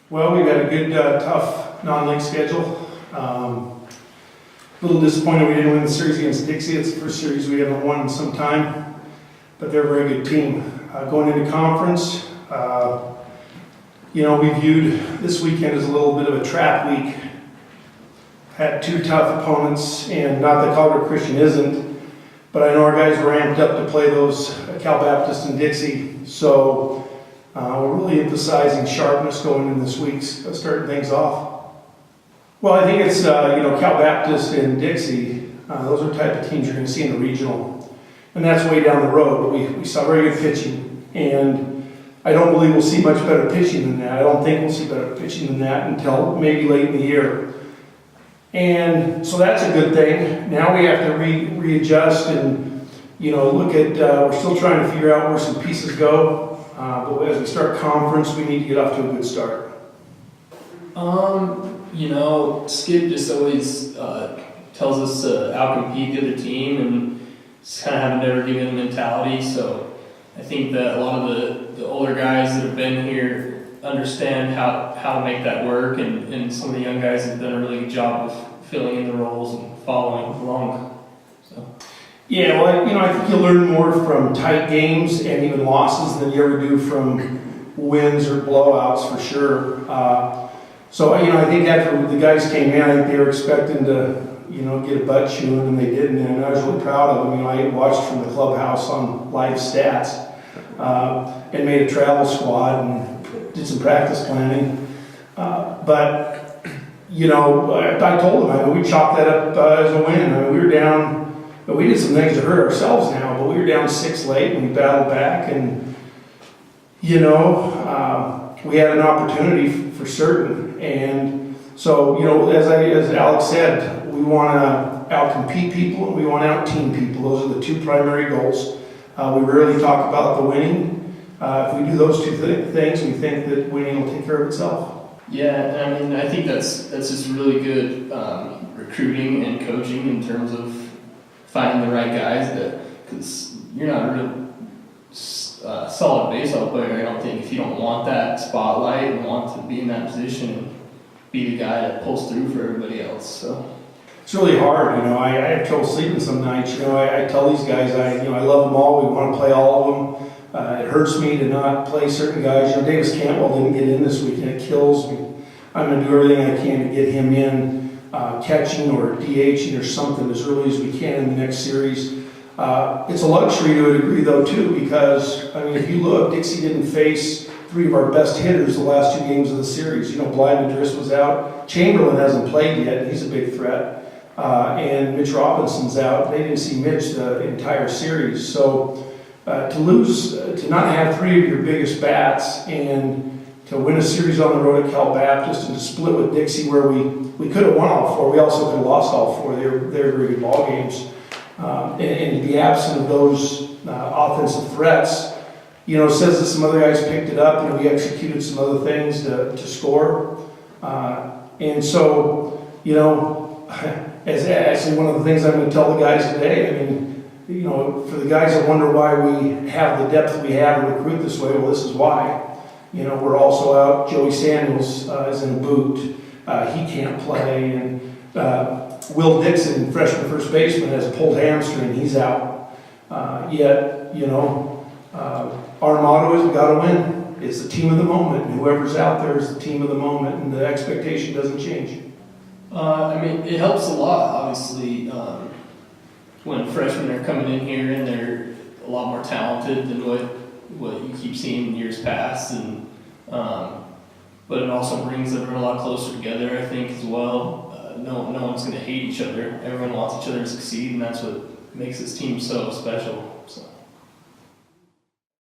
Well, we've got a good, tough non-league schedule. A little disappointed we didn't win the series against Dixie. It's the first series we haven't won in some time, but they're a very good team. Going into conference, we viewed this weekend as a little bit of a trap week. Had two tough opponents, and not that Colorado Christian isn't, but I know our guys were amped up to play those Cal Baptist and Dixie, so we're really emphasizing sharpness going in this week, starting things off. Well, I think it's, Cal Baptist and Dixie, those are the type of teams you're going to see in the regional, and that's way down the road, but we saw very good pitching, and I don't believe we'll see much better pitching than that. I don't think we'll see better pitching than that until maybe late in the year. And so that's a good thing. Now we have to readjust and, look at, we're still trying to figure out where some pieces go. But as we start conference, we need to get off to a good start. Skip just always tells us to outcompete the other team and just kind of have a never-give-in mentality. So I think that a lot of the older guys that have been here understand how to make that work, and some of the young guys have done a really good job of filling in the roles and following along. So. Yeah, well, I think you'll learn more from tight games and even losses than you ever do from wins or blowouts, for sure. I think after the guys came in, I think they were expecting to, get a butt chewing, and they didn't, and I was really proud of them. I watched from the clubhouse on live stats and made a travel squad and did some practice planning. I told them, we chalked that up as a win. We were down. But we did some things to hurt ourselves now, but we were down 6 late and we battled back, and we had an opportunity for certain. And so, as Alex said, we want to out-compete people and we want to out-team people. Those are the two primary goals. We rarely talk about the winning. If we do those two things, we think that winning will take care of itself. Yeah, I think that's just really good recruiting and coaching in terms of finding the right guys, because you're not a real solid baseball player, I don't think, if you don't want that spotlight and want to be in that position and be the guy that pulls through for everybody else. So it's really hard. I have trouble sleeping some nights. I tell these guys I love them all. We want to play all of them. It hurts me to not play certain guys. Davis Cantwell didn't get in this week, and it kills me. I'm going to do everything I can to get him in. Catching or DHing or something as early as we can in the next series. It's a luxury to a degree, though, too, because, if you look, Dixie didn't face 3 of our best hitters the last 2 games of the series. Blythe Madris was out. Chamberlain hasn't played yet, and he's a big threat. And Mitch Robinson's out. They didn't see Mitch the entire series. So to not have 3 of your biggest bats and to win a series on the road at Cal Baptist and to split with Dixie where we could have won all 4. We also could have lost all 4. They were very good ball games. And to be absent of those offensive threats, says that some other guys picked it up and we executed some other things to score. And so, as actually one of the things I'm going to tell the guys today, for the guys that wonder why we have the depth we have and recruit this way, well, this is why. We're also out. Joey Samuels is in a boot. He can't play. And Will Dixon, freshman first baseman, has a pulled hamstring. He's out. Yet, our motto is we got to win. It's the team of the moment. And whoever's out there is the team of the moment. And the expectation doesn't change. It helps a lot, obviously, when freshmen are coming in here and they're a lot more talented than what you keep seeing in years past, and but it also brings everyone a lot closer together, I think, as well. No one's going to hate each other. Everyone wants each other to succeed, and that's what makes this team so special. So.